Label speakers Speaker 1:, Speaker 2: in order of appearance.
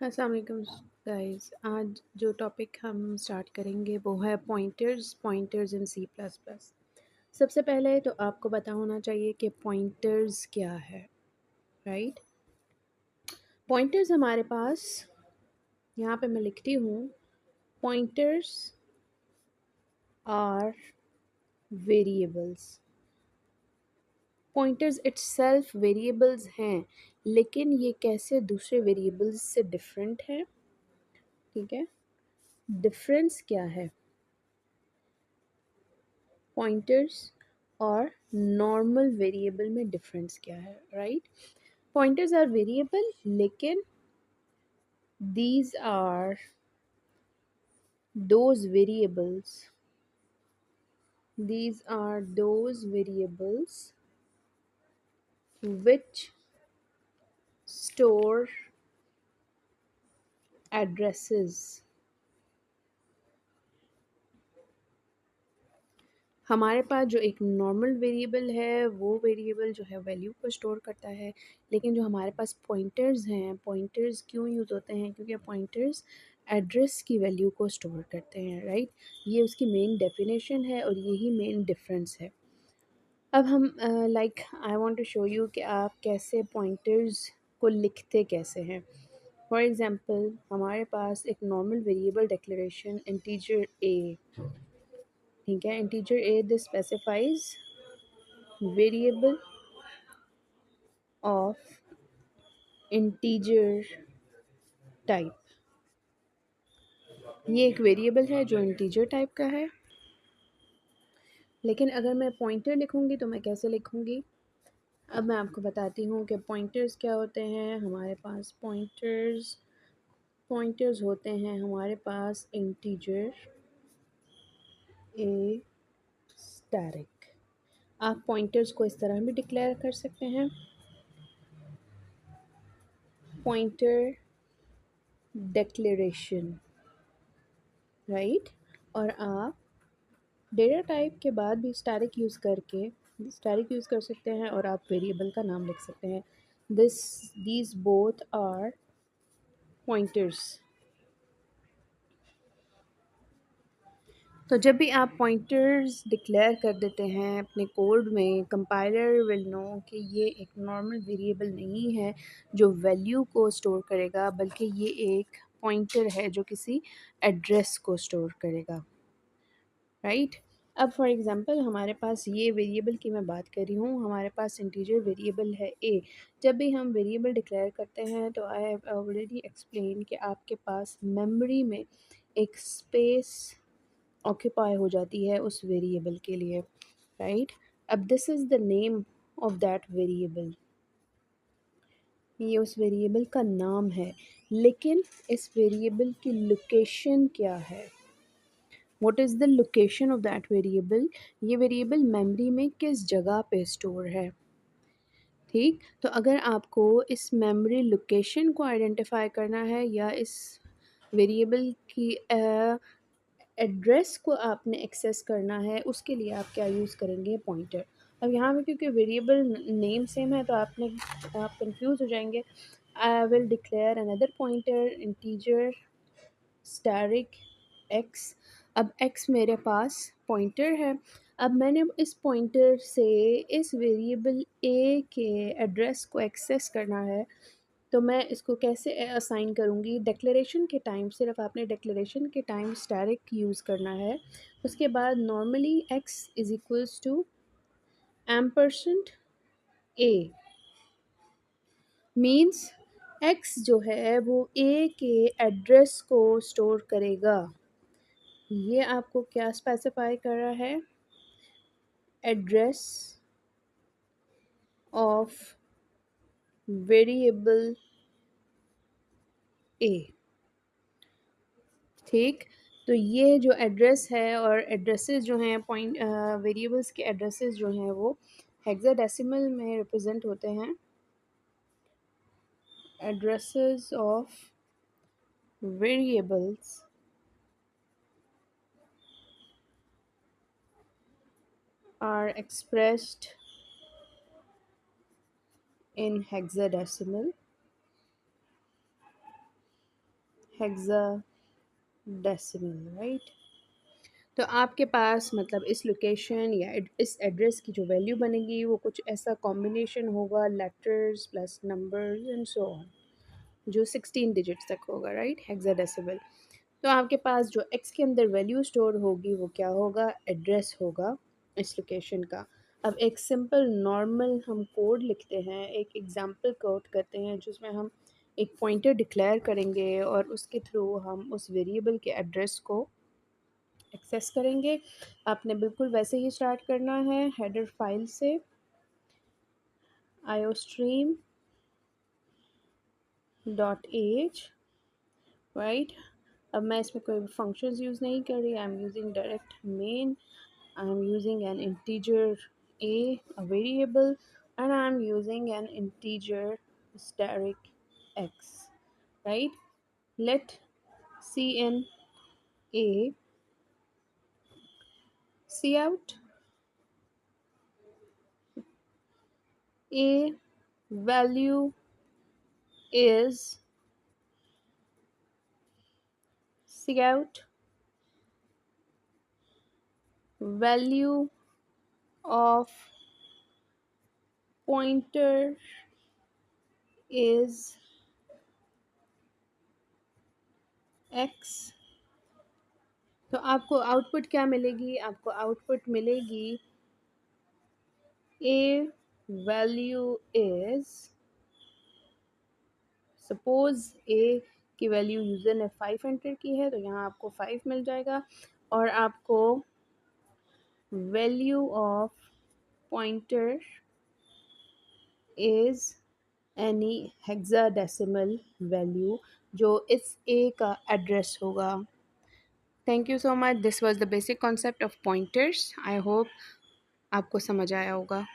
Speaker 1: अस्सलाम वालेकुम गाइस। आज जो टॉपिक हम स्टार्ट करेंगे वो है पॉइंटर्स इन सी प्लस प्लस। सबसे पहले तो आपको पता होना चाहिए कि पॉइंटर्स क्या है, राइट। पॉइंटर्स हमारे पास, यहाँ पे मैं लिखती हूँ, pointers are variables. Pointers itself variables हैं, लेकिन ये कैसे दूसरे वेरिएबल्स से डिफरेंट है, ठीक है। डिफरेंस क्या है पॉइंटर्स और नॉर्मल वेरिएबल में, डिफरेंस क्या है, राइट। पॉइंटर्स आर वेरिएबल, लेकिन these are those variables these are those variables which store addresses। हमारे पास जो एक नॉर्मल वेरिएबल है वो वेरिएबल जो है वैल्यू को स्टोर करता है, लेकिन जो हमारे पास पॉइंटर्स हैं, पॉइंटर्स क्यों यूज़ होते हैं, क्योंकि पॉइंटर्स एड्रेस की वैल्यू को स्टोर करते हैं, राइट। ये उसकी मेन डेफिनेशन है और यही मेन डिफरेंस है। अब हम I want to show you कि आप कैसे पॉइंटर्स को लिखते कैसे हैं। फॉर एग्ज़ाम्पल, हमारे पास एक normal variable declaration integer a, ठीक है। Integer a this specifies variable of integer type. ये एक वेरिएबल है जो इंटीजर टाइप का है, लेकिन अगर मैं पॉइंटर लिखूँगी तो मैं कैसे लिखूँगी। अब मैं आपको बताती हूँ कि पॉइंटर्स क्या होते हैं। हमारे पास पॉइंटर्स होते हैं हमारे पास इंटीजर ए स्टैटिक। आप पॉइंटर्स को इस तरह भी डिक्लेयर कर सकते हैं, पॉइंटर डिक्लेरेशन, राइट। और आप डेटा टाइप के बाद भी स्टैटिक यूज़ कर सकते हैं और आप वेरिएबल का नाम लिख सकते हैं। These both are pointers. तो जब भी आप पॉइंटर्स डिक्लेयर कर देते हैं अपने कोड में, कंपाइलर विल नो कि ये एक नॉर्मल वेरिएबल नहीं है जो वैल्यू को स्टोर करेगा, बल्कि ये एक पॉइंटर है जो किसी एड्रेस को स्टोर करेगा, राइट। अब फॉर एग्ज़ाम्पल हमारे पास ये वेरिएबल की मैं बात कर रही हूँ, हमारे पास इंटीजर वेरिएबल है ए। जब भी हम वेरिएबल डिक्लेयर करते हैं तो आई हैव ऑलरेडी एक्सप्लेन कि आपके पास मेमोरी में एक स्पेस ऑक्यूपाई हो जाती है उस वेरिएबल के लिए, राइट। अब this is the name of that variable, ये उस वेरिएबल का नाम है, लेकिन इस वेरिएबल की लोकेशन क्या है, what is the location of that variable. ये वेरिएबल मेमोरी में किस जगह पे स्टोर है, ठीक। तो अगर आपको इस मेमोरी लोकेशन को आइडेंटिफाई करना है या इस वेरिएबल की एड्रेस को आपने एक्सेस करना है, उसके लिए आप क्या यूज़ करेंगे, पॉइंटर। अब यहाँ पे क्योंकि वेरिएबल नेम सेम है तो आप कंफ्यूज हो जाएंगे। I will declare another pointer integer static x. अब एक्स मेरे पास पॉइंटर है। अब मैंने इस पॉइंटर से इस वेरिएबल ए के एड्रेस को एक्सेस करना है, तो मैं इसको कैसे असाइन करूँगी। डिक्लेरेशन के टाइम सिर्फ आपने डिक्लेरेशन के टाइम स्टैटिक यूज़ करना है। उसके बाद normally x is equals to ampersand a, means x जो है वो ए के एड्रेस को स्टोर करेगा। ये आपको क्या स्पेसिफाई कर रहा है, एड्रेस ऑफ वेरिएबल ए, ठीक। तो ये जो एड्रेस है और एड्रेसेस जो हैं पॉइंट वेरिएबल्स के एड्रेसेस जो हैं वो हेक्साडेसिमल में रिप्रेजेंट होते हैं। Addresses of variables are expressed in hexadecimal hexa decimal, right. तो आपके पास मतलब इस लोकेशन या इस एड्रेस की जो वैल्यू बनेगी वो कुछ ऐसा कॉम्बिनेशन होगा, letters plus numbers and so on, जो 16 डिजिट्स तक होगा, राइट, हेक्साडेसिमल। तो आपके पास जो एक्स के अंदर वैल्यू स्टोर होगी वो क्या होगा, एड्रेस होगा इस लोकेशन का। अब एक सिंपल नॉर्मल हम कोड लिखते हैं, एक एग्जांपल कोड करते हैं जिसमें हम एक पॉइंटर डिक्लेयर करेंगे और उसके थ्रू हम उस वेरिएबल के एड्रेस को एक्सेस करेंगे। आपने बिल्कुल वैसे ही स्टार्ट करना है, हेडर फाइल से iostream डॉट एज, राइट। अब मैं इसमें कोई फंक्शंस यूज़ नहीं कर रही, I am using direct main, I am using N integer a variable, and I am using an integer steric x, right. Let cn a cout a value is cout value of pointer is x। तो आपको output क्या मिलेगी, आपको output मिलेगी a value is, suppose a की value user ने 5 enter की है तो यहाँ आपको 5 मिल जाएगा, और आपको value of pointer is any hexadecimal value जो इस a का एड्रेस होगा। Thank you so much, this was the basic concept of pointers. I hope आपको समझ आया होगा।